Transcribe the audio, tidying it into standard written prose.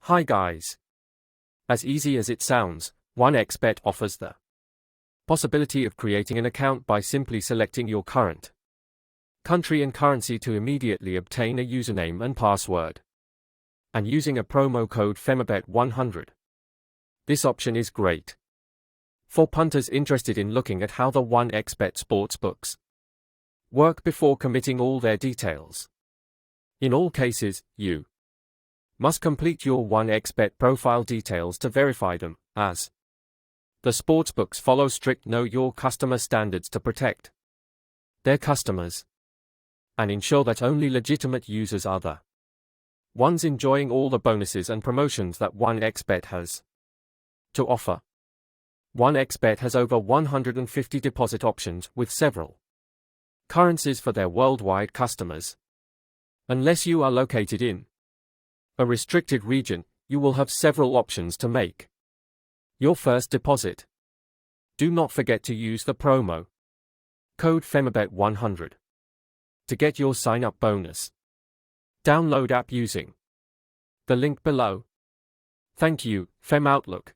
Hi guys. As easy as it sounds, 1xBet offers the possibility of creating an account by simply selecting your current country and currency to immediately obtain a username and password, and using a promo code FEMABET100. This option is great for punters interested in looking at how the 1xBet sportsbooks work before committing all their details. In all cases, you must complete your 1xBet profile details to verify them, as the sportsbooks follow strict Know Your Customer standards to protect their customers and ensure that only legitimate users are the ones enjoying all the bonuses and promotions that 1xBet has to offer. 1xBet has over 150 deposit options with several currencies for their worldwide customers. Unless you are located in a restricted region, you will have several options to make your first deposit. Do not forget to use the promo code FEMABET100 to get your sign-up bonus. Download app using the link below. Thank you, FEM Outlook.